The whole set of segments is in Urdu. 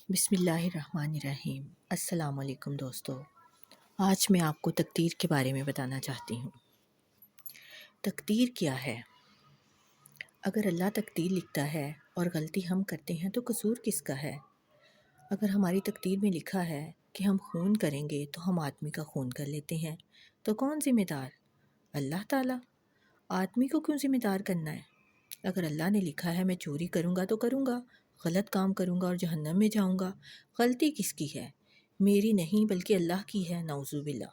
بسم اللہ الرحمن الرحیم۔ السلام علیکم دوستو، آج میں آپ کو تقدیر کے بارے میں بتانا چاہتی ہوں۔ تقدیر کیا ہے؟ اگر اللہ تقدیر لکھتا ہے اور غلطی ہم کرتے ہیں تو قصور کس کا ہے؟ اگر ہماری تقدیر میں لکھا ہے کہ ہم خون کریں گے تو ہم آدمی کا خون کر لیتے ہیں، تو کون ذمہ دار؟ اللہ تعالیٰ۔ آدمی کو کیوں ذمہ دار کرنا ہے؟ اگر اللہ نے لکھا ہے میں چوری کروں گا تو کروں گا، غلط کام کروں گا اور جہنم میں جاؤں گا، غلطی کس کی ہے؟ میری نہیں بلکہ اللہ کی ہے، نعوذ باللہ۔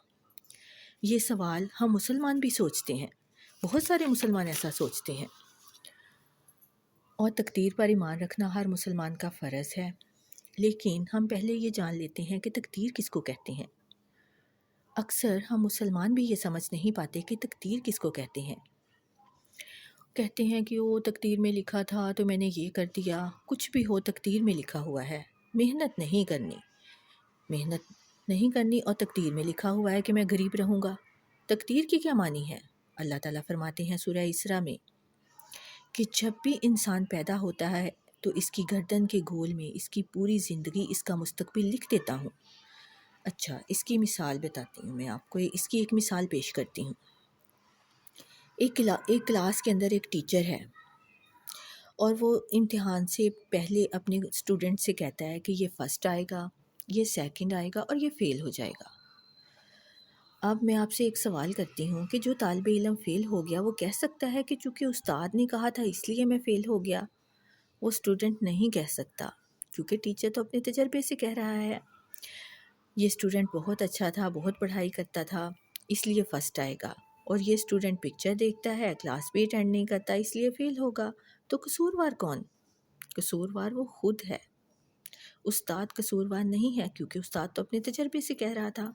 یہ سوال ہم مسلمان بھی سوچتے ہیں، بہت سارے مسلمان ایسا سوچتے ہیں، اور تقدیر پر ایمان رکھنا ہر مسلمان کا فرض ہے۔ لیکن ہم پہلے یہ جان لیتے ہیں کہ تقدیر کس کو کہتے ہیں۔ اکثر ہم مسلمان بھی یہ سمجھ نہیں پاتے کہ تقدیر کس کو کہتے ہیں۔ کہتے ہیں کہ وہ تقدیر میں لکھا تھا تو میں نے یہ کر دیا۔ کچھ بھی ہو تقدیر میں لکھا ہوا ہے، محنت نہیں کرنی اور تقدیر میں لکھا ہوا ہے کہ میں غریب رہوں گا۔ تقدیر کی کیا معنی ہے؟ اللہ تعالیٰ فرماتے ہیں سورہ اسراء میں کہ جب بھی انسان پیدا ہوتا ہے تو اس کی گردن کے گول میں اس کی پوری زندگی، اس کا مستقبل لکھ دیتا ہوں۔ اچھا، اس کی مثال بتاتی ہوں، میں آپ کو اس کی ایک مثال پیش کرتی ہوں۔ ایک کلاس کے اندر ایک ٹیچر ہے اور وہ امتحان سے پہلے اپنے اسٹوڈنٹ سے کہتا ہے کہ یہ فرسٹ آئے گا، یہ سیکنڈ آئے گا اور یہ فیل ہو جائے گا۔ اب میں آپ سے ایک سوال کرتی ہوں کہ جو طالب علم فیل ہو گیا وہ کہہ سکتا ہے کہ چونکہ استاد نے کہا تھا اس لیے میں فیل ہو گیا؟ وہ اسٹوڈنٹ نہیں کہہ سکتا، کیونکہ ٹیچر تو اپنے تجربے سے کہہ رہا ہے یہ اسٹوڈنٹ بہت اچھا تھا، بہت پڑھائی کرتا تھا، اس لیے فرسٹ آئے گا، اور یہ اسٹوڈنٹ پکچر دیکھتا ہے، کلاس بھی اٹینڈ نہیں کرتا، اس لیے فیل ہوگا۔ تو قصوروار کون؟ قصوروار وہ خود ہے، استاد قصوروار نہیں ہے، کیونکہ استاد تو اپنے تجربے سے کہہ رہا تھا۔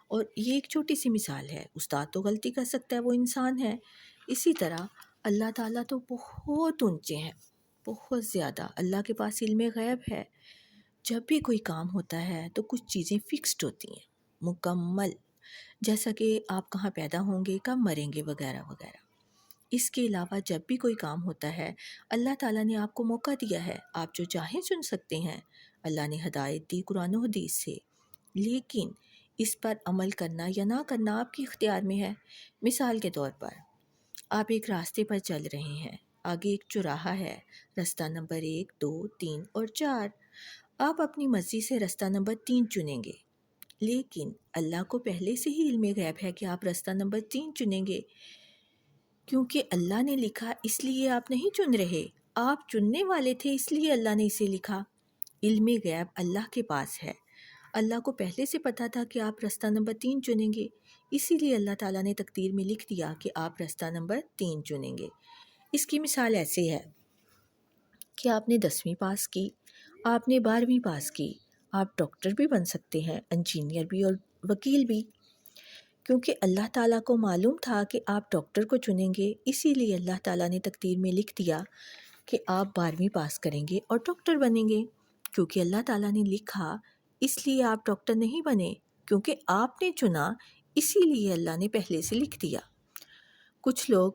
اور یہ ایک چھوٹی سی مثال ہے، استاد تو غلطی کر سکتا ہے، وہ انسان ہے۔ اسی طرح اللہ تعالیٰ تو بہت اونچے ہیں، بہت زیادہ۔ اللہ کے پاس علم غیب ہے۔ جب بھی کوئی کام ہوتا ہے تو کچھ چیزیں فکسڈ ہوتی ہیں، مکمل، جیسا کہ آپ کہاں پیدا ہوں گے، کب مریں گے، وغیرہ وغیرہ۔ اس کے علاوہ جب بھی کوئی کام ہوتا ہے اللہ تعالیٰ نے آپ کو موقع دیا ہے، آپ جو چاہیں چن سکتے ہیں، اللہ نے ہدایت دی قرآن و حدیث سے، لیکن اس پر عمل کرنا یا نہ کرنا آپ کے اختیار میں ہے۔ مثال کے طور پر آپ ایک راستے پر چل رہے ہیں، آگے ایک چوراہا ہے، رستہ نمبر 1، 2، 3 اور 4۔ آپ اپنی مرضی سے رستہ نمبر 3 چنیں گے، لیکن اللہ کو پہلے سے ہی علم غیب ہے کہ آپ رستہ نمبر 3 چنیں گے، کیونکہ اللہ نے لکھا اس لیے آپ نہیں چن رہے، آپ چننے والے تھے اس لیے اللہ نے اسے لکھا۔ علم غیب اللہ کے پاس ہے، اللہ کو پہلے سے پتا تھا کہ آپ رستہ نمبر 3 چنیں گے، اسی لیے اللہ تعالیٰ نے تقدیر میں لکھ دیا کہ آپ رستہ نمبر 3 چنیں گے۔ اس کی مثال ایسے ہے کہ آپ نے 10ویں پاس کی، آپ نے 12ویں پاس کی، آپ ڈاکٹر بھی بن سکتے ہیں، انجینئر بھی اور وکیل بھی، کیونکہ اللہ تعالیٰ کو معلوم تھا کہ آپ ڈاکٹر کو چنیں گے، اسی لیے اللہ تعالیٰ نے تقدیر میں لکھ دیا کہ آپ 12ویں پاس کریں گے اور ڈاکٹر بنیں گے۔ کیونکہ اللہ تعالیٰ نے لکھا اس لیے آپ ڈاکٹر نہیں بنے، کیونکہ آپ نے چنا اسی لیے اللہ نے پہلے سے لکھ دیا۔ کچھ لوگ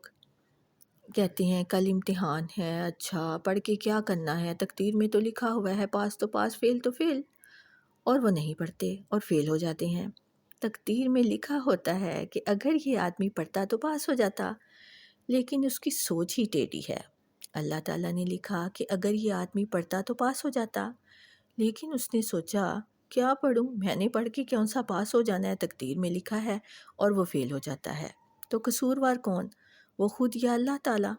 کہتے ہیں کل امتحان ہے، اچھا پڑھ کے کیا کرنا ہے، تقدیر میں تو لکھا ہوا ہے پاس تو پاس، فیل تو فیل، اور وہ نہیں پڑھتے اور فیل ہو جاتے ہیں۔ تقدیر میں لکھا ہوتا ہے کہ اگر یہ آدمی پڑھتا تو پاس ہو جاتا، لیکن اس کی سوچ ہی ٹیڑھی ہے۔ اللہ تعالیٰ نے لکھا کہ اگر یہ آدمی پڑھتا تو پاس ہو جاتا، لیکن اس نے سوچا کیا پڑھوں، میں نے پڑھ کے کون سا پاس ہو جانا ہے، تقدیر میں لکھا ہے، اور وہ فیل ہو جاتا ہے۔ تو قصوروار کون؟ وہ خود یا اللہ تعالیٰ؟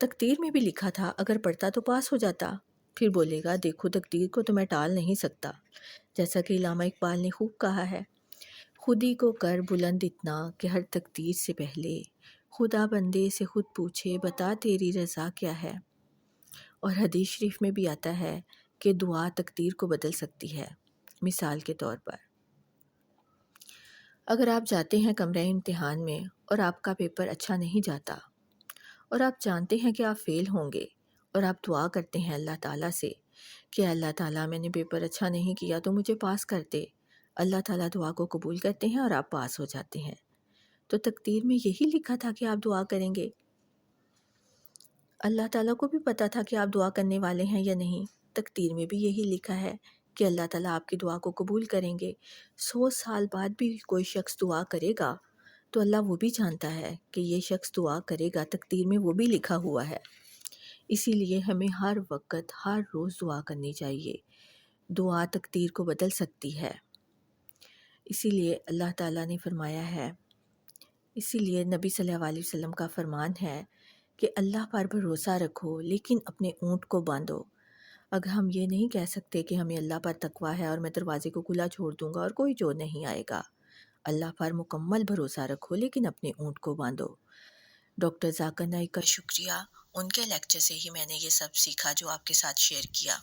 تقدیر میں بھی لکھا تھا اگر پڑھتا تو پاس ہو جاتا، پھر بولے گا دیکھو تقدیر کو تو میں ٹال نہیں سکتا، جیسا کہ علامہ اقبال نے خوب کہا ہے، خودی کو کر بلند اتنا کہ ہر تقدیر سے پہلے خدا بندے سے خود پوچھے بتا تیری رضا کیا ہے۔ اور حدیث شریف میں بھی آتا ہے کہ دعا تقدیر کو بدل سکتی ہے۔ مثال کے طور پر اگر آپ جاتے ہیں کمرہ امتحان میں اور آپ کا پیپر اچھا نہیں جاتا اور آپ جانتے ہیں کہ آپ فیل ہوں گے، اور آپ دعا کرتے ہیں اللہ تعالیٰ سے کہ اللہ تعالیٰ میں نے پیپر اچھا نہیں کیا تو مجھے پاس کر دے، اللہ تعالیٰ دعا کو قبول کرتے ہیں اور آپ پاس ہو جاتے ہیں۔ تو تقدیر میں یہی لکھا تھا کہ آپ دعا کریں گے۔ اللہ تعالیٰ کو بھی پتا تھا کہ آپ دعا کرنے والے ہیں یا نہیں، تقدیر میں بھی یہی لکھا ہے کہ اللہ تعالیٰ آپ کی دعا کو قبول کریں گے۔ 100 سال بعد بھی کوئی شخص دعا کرے گا تو اللہ وہ بھی جانتا ہے کہ یہ شخص دعا کرے گا، تقدیر میں وہ بھی لکھا ہوا ہے۔ اسی لیے ہمیں ہر وقت ہر روز دعا کرنی چاہیے۔ دعا تقدیر کو بدل سکتی ہے۔ اسی لیے اللہ تعالیٰ نے فرمایا ہے، اسی لیے نبی صلی اللہ علیہ وسلم کا فرمان ہے کہ اللہ پر بھروسہ رکھو لیکن اپنے اونٹ کو باندھو۔ اگر ہم یہ نہیں کہہ سکتے کہ ہمیں اللہ پر تقویٰ ہے اور میں دروازے کو کھلا چھوڑ دوں گا اور کوئی چور نہیں آئے گا۔ اللہ پر مکمل بھروسہ رکھو لیکن اپنے اونٹ کو باندھو۔ ڈاکٹر ذاکر نائک کا شکریہ، ان کے لیکچر سے ہی میں نے یہ سب سیکھا جو آپ کے ساتھ شیئر کیا۔